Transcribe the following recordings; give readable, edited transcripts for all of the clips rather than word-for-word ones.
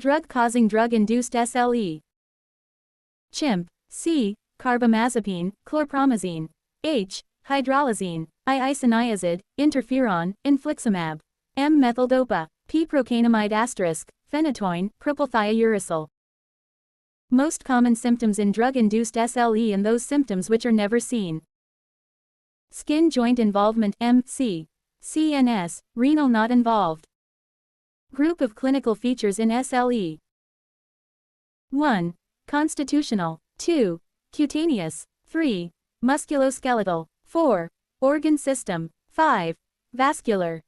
Drug causing drug-induced SLE. Chimp. C. Carbamazepine, chlorpromazine. H. Hydralazine. I. Isoniazid, interferon, infliximab. M. Methyldopa. P. Procainamide *, phenytoin, propylthiouracil. Most common symptoms in drug-induced SLE and those symptoms which are never seen. Skin joint involvement MC. CNS, renal not involved. Group of clinical features in SLE. 1. Constitutional. 2. Cutaneous. 3. Musculoskeletal. 4. Organ system. 5. Vascular.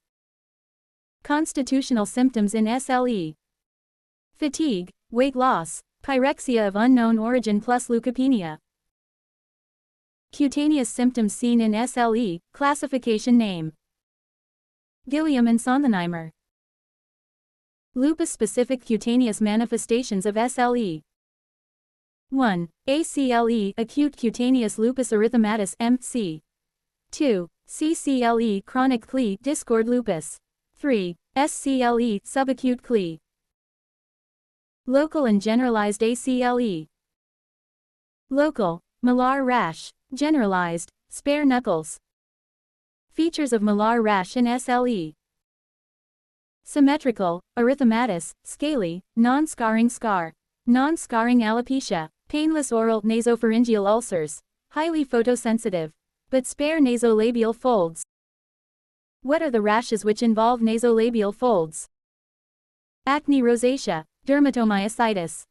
Constitutional symptoms in SLE. Fatigue, weight loss, pyrexia of unknown origin plus leukopenia. Cutaneous symptoms seen in SLE, classification name. Gilliam and Sontheimer. Lupus-specific cutaneous manifestations of SLE. 1. ACLE, acute cutaneous lupus erythematosus MC. 2. CCLE, chronic CLE, discoid lupus. 3. SCLE, subacute CLE. Local and generalized ACLE. Local, malar rash. Generalized, spare knuckles. Features of malar rash in SLE. Symmetrical, erythematous, scaly, non-scarring scar. Non-scarring alopecia, painless oral nasopharyngeal ulcers. Highly photosensitive, but spare nasolabial folds. What are the rashes which involve nasolabial folds? Acne rosacea, dermatomyositis.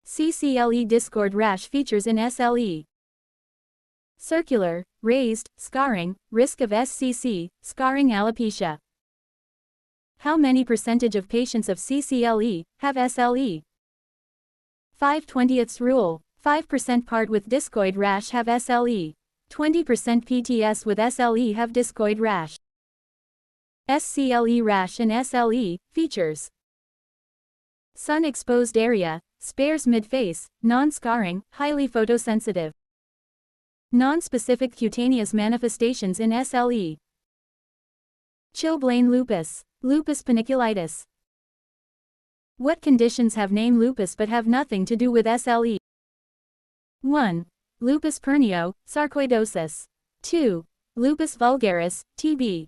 CCLE discoid rash features in SLE. Circular, raised, scarring, risk of SCC, scarring alopecia. How many percentage of patients of CCLE have SLE? 5/20ths rule. 5% part with discoid rash have SLE. 20% PTS with SLE have discoid rash. SCLE rash in SLE, features. Sun-exposed area, spares mid-face, non-scarring, highly photosensitive. Non-specific cutaneous manifestations in SLE. Chilblain lupus, lupus paniculitis. What conditions have name lupus but have nothing to do with SLE? 1. Lupus pernio, sarcoidosis. 2. Lupus vulgaris, TB.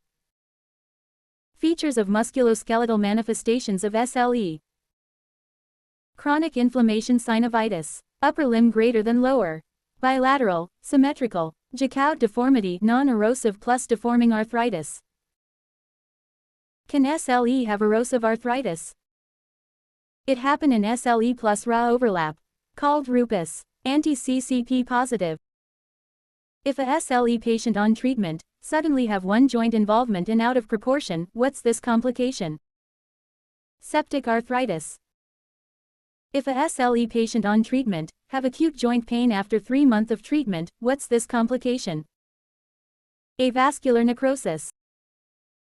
Features of musculoskeletal manifestations of SLE. Chronic inflammation synovitis, upper limb greater than lower. Bilateral, symmetrical, Jacquot deformity non-erosive plus deforming arthritis. Can SLE have erosive arthritis? It happen in SLE plus Ra overlap, called rupus, anti-CCP positive. If a SLE patient on treatment suddenly have one joint involvement and out of proportion, what's this complication? Septic arthritis. If a SLE patient on treatment have acute joint pain after 3 months of treatment, what's this complication? Avascular necrosis.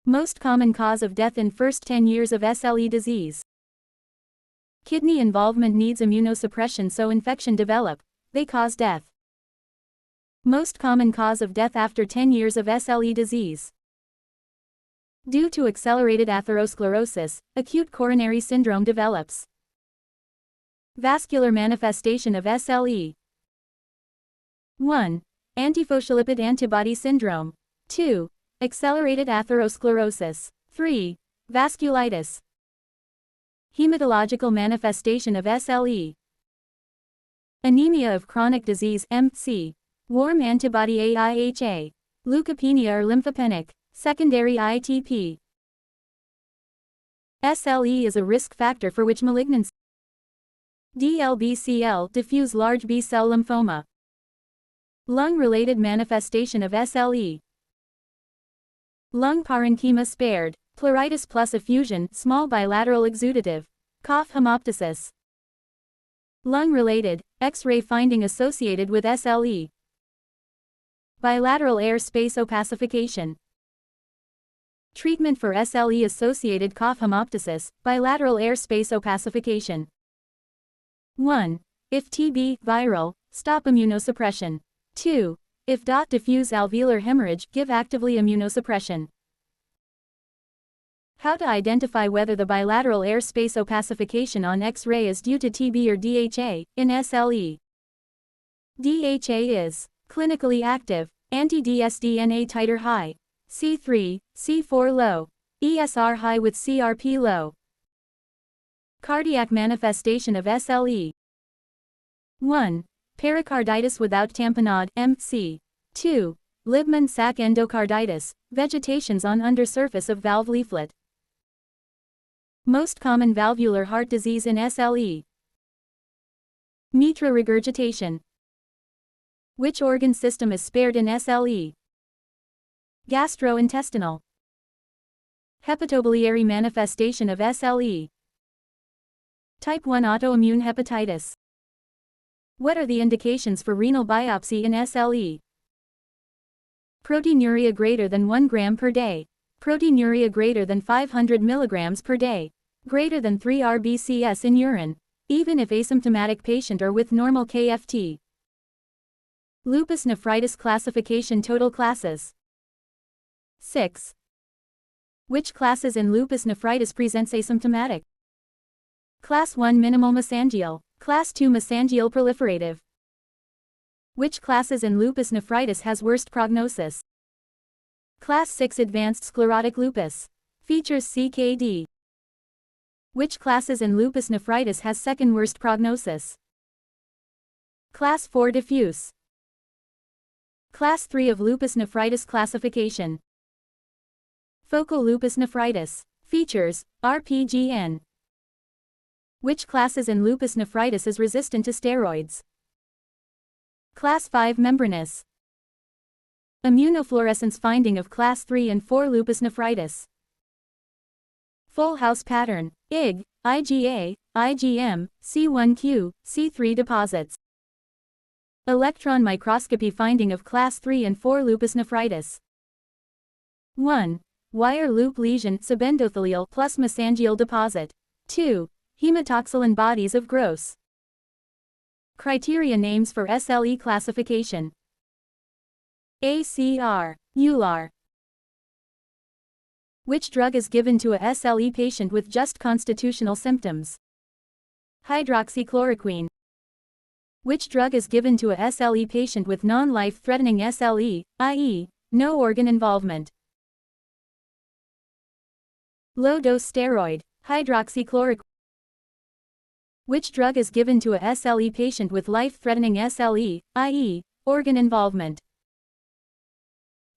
Most common cause of death in first 10 years of SLE disease. Kidney involvement needs immunosuppression so infection develop, they cause death. Most common cause of death after 10 years of SLE disease. Due to accelerated atherosclerosis, acute coronary syndrome develops. Vascular manifestation of SLE. 1. Antiphospholipid antibody syndrome. 2. Accelerated atherosclerosis. 3. Vasculitis. Hematological manifestation of SLE. Anemia of chronic disease MC. Warm antibody AIHA. Leukopenia or lymphopenic, secondary ITP. SLE is a risk factor for which malignancy? DLBCL, diffuse large B-cell lymphoma. Lung-related manifestation of SLE. Lung parenchyma spared, pleuritis plus effusion, small bilateral exudative, cough hemoptysis. Lung-related, X-ray finding associated with SLE. Bilateral air space opacification. Treatment for SLE-associated cough hemoptysis, bilateral air space opacification. 1. If TB, viral, stop immunosuppression. 2. If diffuse alveolar hemorrhage, give actively immunosuppression. How to identify whether the bilateral air space opacification on X-ray is due to TB or DHA, in SLE. DHA is clinically active, anti-dsDNA titer high, C3, C4 low, ESR high with CRP low. Cardiac manifestation of SLE. 1. Pericarditis without tamponade, MC. 2. Libman sac endocarditis, vegetations on undersurface of valve leaflet. Most common valvular heart disease in SLE. Mitral regurgitation. Which organ system is spared in SLE? Gastrointestinal. Hepatobiliary manifestation of SLE. Type 1 autoimmune hepatitis. What are the indications for renal biopsy in SLE? Proteinuria greater than 1 gram per day. Proteinuria greater than 500 milligrams per day. Greater than 3 RBCS in urine, even if asymptomatic patient or with normal KFT. Lupus nephritis classification total classes. 6. Which classes in lupus nephritis presents asymptomatic? Class 1 minimal mesangial, Class 2 mesangial proliferative. Which classes in lupus nephritis has worst prognosis? Class 6 advanced sclerotic lupus. Features CKD. Which classes in lupus nephritis has second worst prognosis? Class 4 diffuse. Class 3 of lupus nephritis classification. Focal lupus nephritis. Features, RPGN. Which classes in lupus nephritis is resistant to steroids? Class 5 membranous. Immunofluorescence finding of Class 3 and 4 lupus nephritis. Full house pattern, Ig, IgA, IgM, C1q, C3 deposits. Electron microscopy finding of Class 3 and 4 lupus nephritis. 1. Wire loop lesion subendothelial plus mesangial deposit. 2. Hematoxylin bodies of gross. Criteria names for SLE classification. ACR, EULAR. Which drug is given to a SLE patient with just constitutional symptoms? Hydroxychloroquine. Which drug is given to a SLE patient with non-life-threatening SLE, i.e., no organ involvement? Low-dose steroid, hydroxychloroquine. Which drug is given to a SLE patient with life-threatening SLE, i.e., organ involvement?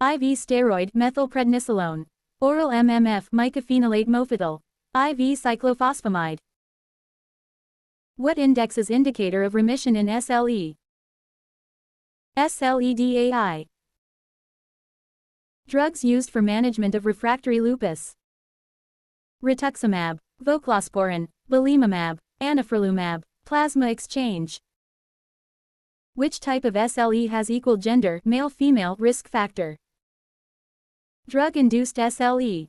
IV steroid methylprednisolone. Oral MMF mycophenolate mofetil. IV cyclophosphamide. What index is indicator of remission in SLE? SLEDAI. Drugs used for management of refractory lupus. Rituximab, voclosporin, belimumab, anifrolumab, plasma exchange. Which type of SLE has equal gender male-female risk factor? Drug-induced SLE.